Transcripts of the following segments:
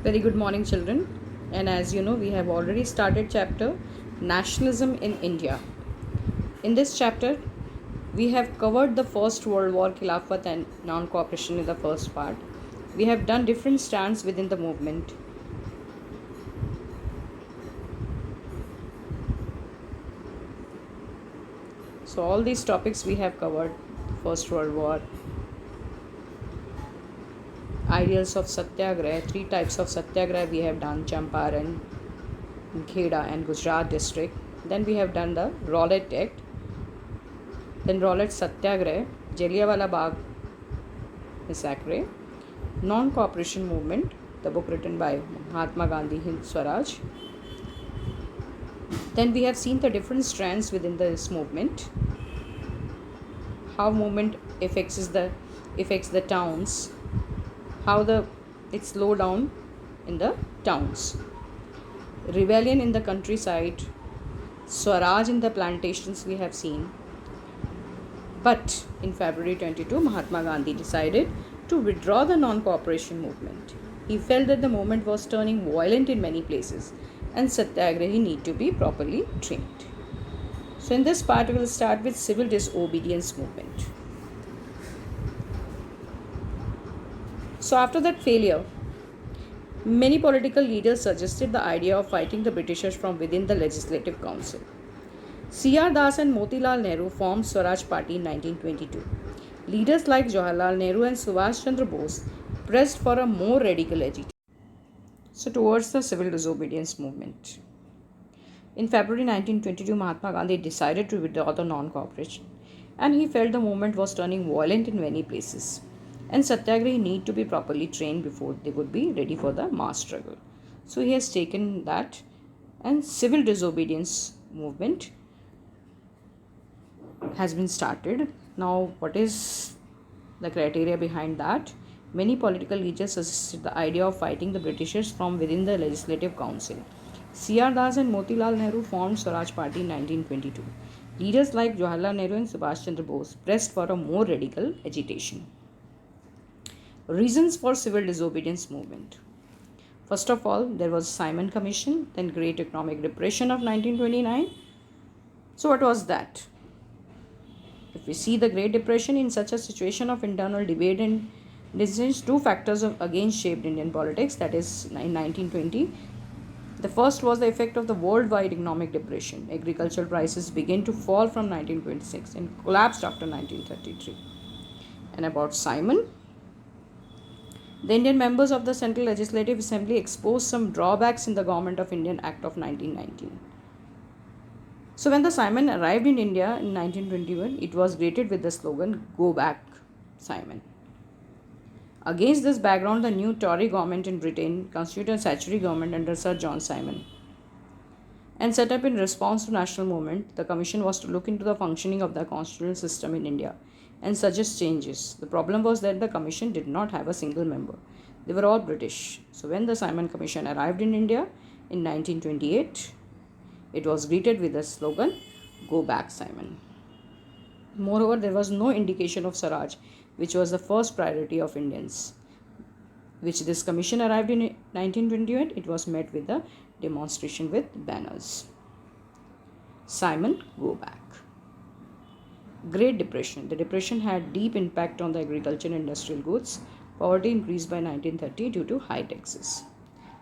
Very good morning, children. And as you know, we have already started chapter Nationalism in India. In this chapter, we have covered the First World War, Khilafat and non-cooperation in the first part. We have done different strands within the movement. So all these topics we have covered: First World War, ideals of Satyagraha, 3 types of Satyagraha we have done: Champaran, Kheda and Gujarat district. Then we have done the ROWLATT Act, then ROWLATT Satyagraha, Jallianwala Bagh massacre, non-cooperation movement, the book written by Mahatma Gandhi, Hind Swaraj. Then we have seen the different strands within this movement, how movement affects the towns, how it slow down in the towns, rebellion in the countryside, Swaraj in the plantations we have seen. But in February 22, Mahatma Gandhi decided to withdraw the non-cooperation movement. He felt that the movement was turning violent in many places and Satyagrahi need to be properly trained. So in this part, we will start with civil disobedience movement. So after that failure, many political leaders suggested the idea of fighting the Britishers from within the Legislative Council. C.R. Das and Motilal Nehru formed Swaraj Party in 1922. Leaders like Jawaharlal Nehru and Subhash Chandra Bose pressed for a more radical agitation. So towards the civil disobedience movement. In February 1922, Mahatma Gandhi decided to withdraw the non-cooperation, and he felt the movement was turning violent in many places, and Satyagrahi need to be properly trained before they would be ready for the mass struggle. So he has taken that, and civil disobedience movement has been started. Now, what is the criteria behind that? Many political leaders suggested the idea of fighting the Britishers from within the Legislative Council. C.R. Das and Motilal Nehru formed Swaraj Party in 1922. Leaders like Jawaharlal Nehru and Subhash Chandra Bose pressed for a more radical agitation. Reasons for civil disobedience movement. First of all, there was Simon Commission, then Great Economic Depression of 1929. So what was that? If we see the Great Depression, in such a situation of internal debate and dissent, 2 factors again shaped Indian politics, that is in 1920. The first was the effect of the worldwide economic depression. Agricultural prices began to fall from 1926 and collapsed after 1933. And about Simon, the Indian members of the Central Legislative Assembly exposed some drawbacks in the Government of Indian Act of 1919. So when the Simon arrived in India in 1921, it was greeted with the slogan, "Go back, Simon." Against this background, the new Tory government in Britain constituted a statutory government under Sir John Simon and set up in response to national movement. The commission was to look into the functioning of the constitutional system in India and suggest changes. The problem was that the commission did not have a single member. They were all British. So when the Simon Commission arrived in India in 1928, it was greeted with the slogan, "Go back, Simon." Moreover, there was no indication of Swaraj, which was the first priority of Indians. Which this commission arrived in 1928, it was met with a demonstration with banners. Simon, go back. Great Depression. The depression had deep impact on the agriculture and industrial goods. Poverty increased by 1930 due to high taxes.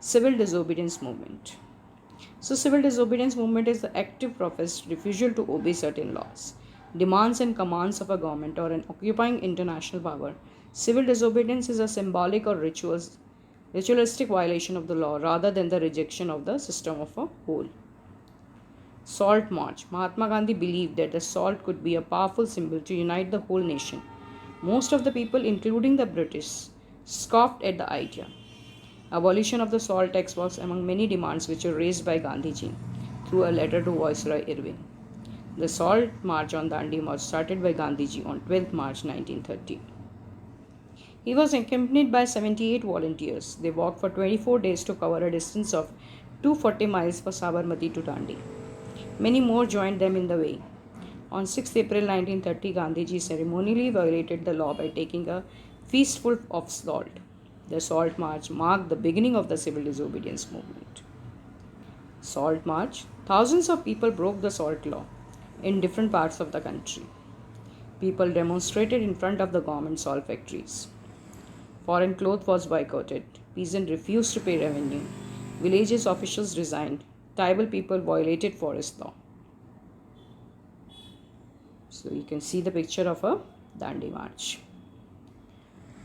Civil disobedience movement. So civil disobedience movement is the active professed refusal to obey certain laws, demands and commands of a government or an occupying international power. Civil disobedience is a symbolic or ritualistic violation of the law rather than the rejection of the system of a whole. Salt March. Mahatma Gandhi believed that the salt could be a powerful symbol to unite the whole nation. Most of the people, including the British, scoffed at the idea. Abolition of the salt tax was among many demands which were raised by Gandhiji through a letter to Viceroy Irving. The Salt March on Dandi was started by Gandhiji on 12th March 1930. He was accompanied by 78 volunteers. They walked for 24 days to cover a distance of 240 miles for Sabarmati to Dandi. Many more joined them in the way. On 6th April 1930, Gandhiji ceremonially violated the law by taking a feastful of salt. The Salt March marked the beginning of the civil disobedience movement. Salt March. Thousands of people broke the salt law in different parts of the country. People demonstrated in front of the government salt factories. Foreign cloth was boycotted. Peasants refused to pay revenue. Villages officials resigned. Tribal people violated forest law. So you can see the picture of a Dandi March.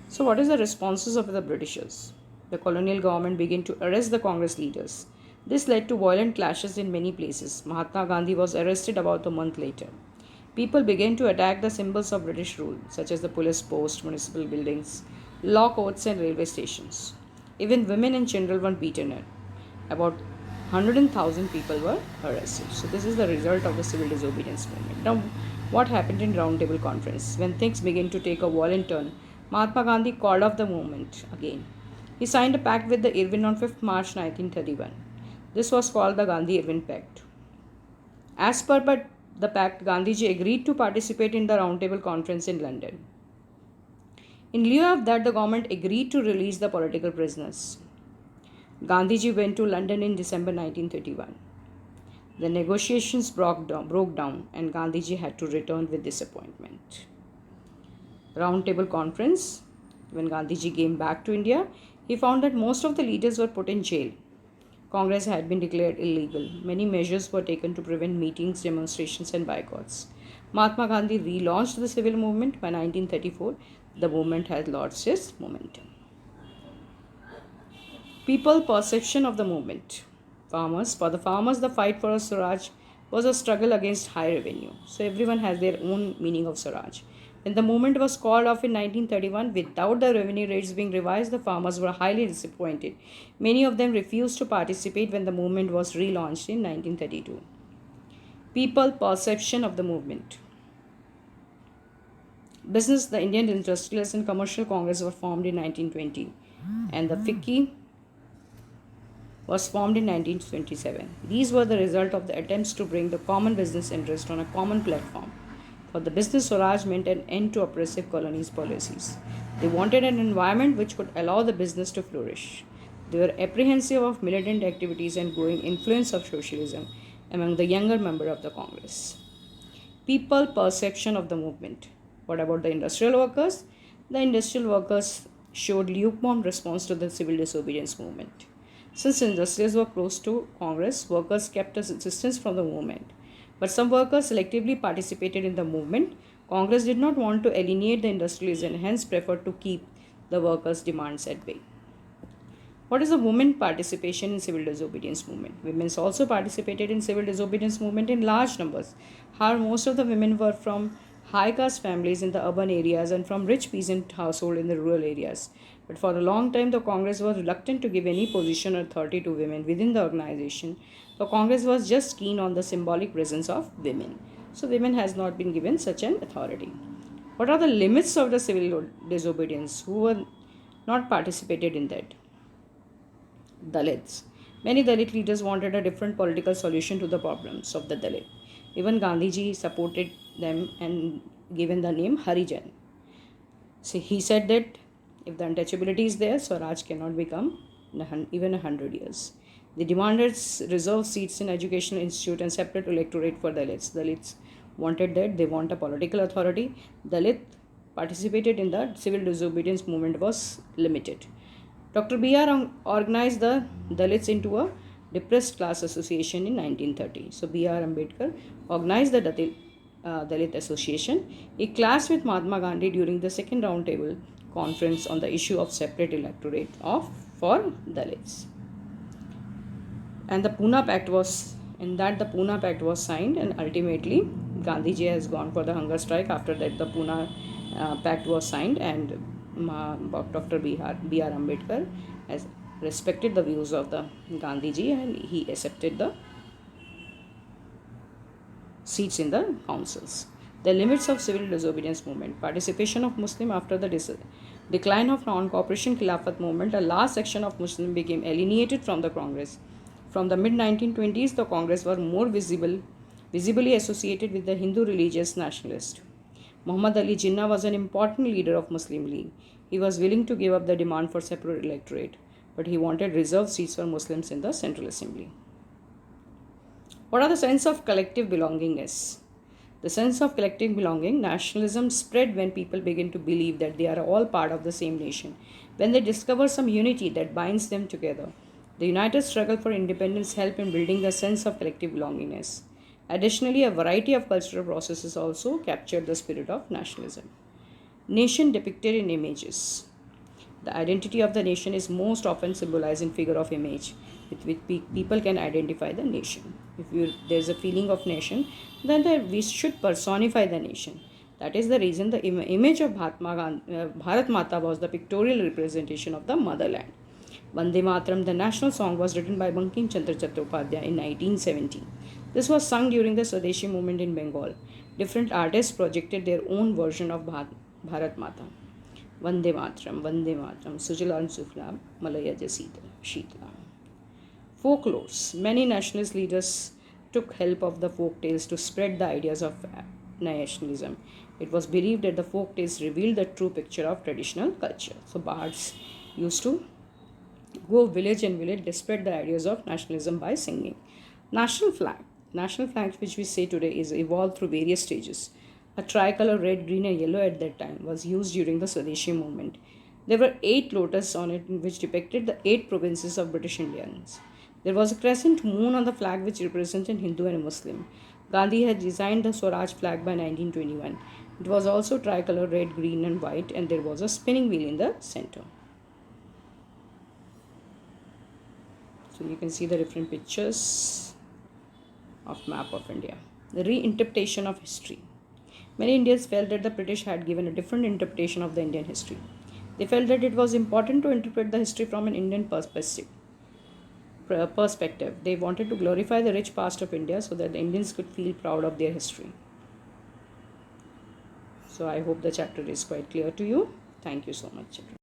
So what is the responses of the Britishers? The colonial government began to arrest the Congress leaders. This led to violent clashes in many places. Mahatma Gandhi was arrested about a month later. People began to attack the symbols of British rule, such as the police post, municipal buildings, law courts and railway stations. Even women and children were beaten up. About 100,000 people were arrested. So this is the result of the civil disobedience movement. Now, what happened in Round Table Conference? When things began to take a violent turn, Mahatma Gandhi called off the movement again. He signed a pact with the Irwin on 5th March 1931. This was called the Gandhi-Irwin Pact. As per the pact, Gandhiji agreed to participate in the Round Table Conference in London. In lieu of that, the government agreed to release the political prisoners. Gandhiji went to London in December 1931. The negotiations broke down and Gandhiji had to return with disappointment. Round Table Conference. When Gandhiji came back to India, he found that most of the leaders were put in jail. Congress had been declared illegal. Many measures were taken to prevent meetings, demonstrations and boycotts. Mahatma Gandhi relaunched the civil movement. By 1934, the movement had lost its momentum. People perception of the movement. Farmers. For the farmers, the fight for a Swaraj was a struggle against high revenue. So everyone has their own meaning of Swaraj. When the movement was called off in 1931, without the revenue rates being revised, the farmers were highly disappointed. Many of them refused to participate when the movement was relaunched in 1932. People perception of the movement. Business. The Indian Industrialist and Commercial Congress were formed in 1920 and the FICCI was formed in 1927. These were the result of the attempts to bring the common business interest on a common platform. For the business, Swaraj meant an end to oppressive colonies' policies. They wanted an environment which could allow the business to flourish. They were apprehensive of militant activities and growing influence of socialism among the younger members of the Congress. People perception of the movement. What about the industrial workers? The industrial workers showed lukewarm response to the civil disobedience movement. Since industries were close to Congress, workers kept a distance from the movement. But some workers selectively participated in the movement. Congress did not want to alienate the industrialists and hence preferred to keep the workers' demands at bay. What is the women participation in civil disobedience movement? Women also participated in civil disobedience movement in large numbers. However, most of the women were from high caste families in the urban areas and from rich peasant households in the rural areas. But for a long time, the Congress was reluctant to give any position or authority to women within the organization. The Congress was just keen on the symbolic presence of women. So women has not been given such an authority. What are the limits of the civil disobedience? Who were not participated in that? Dalits. Many Dalit leaders wanted a different political solution to the problems of the Dalit. Even Gandhiji supported them and given the name Harijan. So he said that if the untouchability is there, Swaraj cannot become even 100 years. They demanded reserved seats in educational institute and separate electorate for Dalits. Dalits wanted that. They want a political authority. Dalit participated in the civil disobedience movement was limited. Dr. B.R. organized the Dalits into a depressed class association in 1930. So B.R. Ambedkar organized the Dalit Association. He clashed with Mahatma Gandhi during the second round table conference on the issue of separate electorate for Dalits. And the Pune Pact was signed, and ultimately Gandhiji has gone for the hunger strike. After that, the Pune Pact was signed, and Dr. B.R. Ambedkar has respected the views of the Gandhiji and he accepted the seats in the councils. The limits of civil disobedience movement. Participation of Muslim after the decline of non-cooperation Khilafat movement, a large section of Muslims became alienated from the Congress. From the mid-1920s, the Congress were more visibly associated with the Hindu religious nationalists. Muhammad Ali Jinnah was an important leader of Muslim League. He was willing to give up the demand for separate electorate, but he wanted reserved seats for Muslims in the Central Assembly. What are the sense of collective belongingness? The sense of collective belonging, nationalism spread when people begin to believe that they are all part of the same nation, when they discover some unity that binds them together. The united struggle for independence helped in building a sense of collective belongingness. Additionally, a variety of cultural processes also captured the spirit of nationalism. Nation depicted in images. The identity of the nation is most often symbolized in figure of image, with which people can identify the nation. If there's a feeling of nation, then we should personify the nation. That is the reason the image of Bharat Mata was the pictorial representation of the motherland. Vande Mataram, the national song, was written by Bankim Chandra Chattopadhyay in 1917. This was sung during the Swadeshi movement in Bengal. Different artists projected their own version of Bharat Mata. Vande Mataram, Sujalan Suflam, Malaya Sheetla. Folklores. Many nationalist leaders took help of the folk tales to spread the ideas of nationalism. It was believed that the folk tales revealed the true picture of traditional culture. So bards used to go village and village to spread the ideas of nationalism by singing. National flag. National flag, which we say today, is evolved through various stages. A tricolor, red, green and yellow at that time, was used during the Swadeshi movement. There were 8 lotuses on it, which depicted the 8 provinces of British Indians. There was a crescent moon on the flag, which represented Hindu and Muslim. Gandhi had designed the SWARAJ flag by 1921. It was also tricolor, red, green and white, and there was a spinning wheel in the center. So you can see the different pictures of map of India. The reinterpretation of history. Many Indians felt that the British had given a different interpretation of the Indian history. They felt that it was important to interpret the history from an Indian perspective. They wanted to glorify the rich past of India so that the Indians could feel proud of their history. So I hope the chapter is quite clear to you. Thank you so much, children.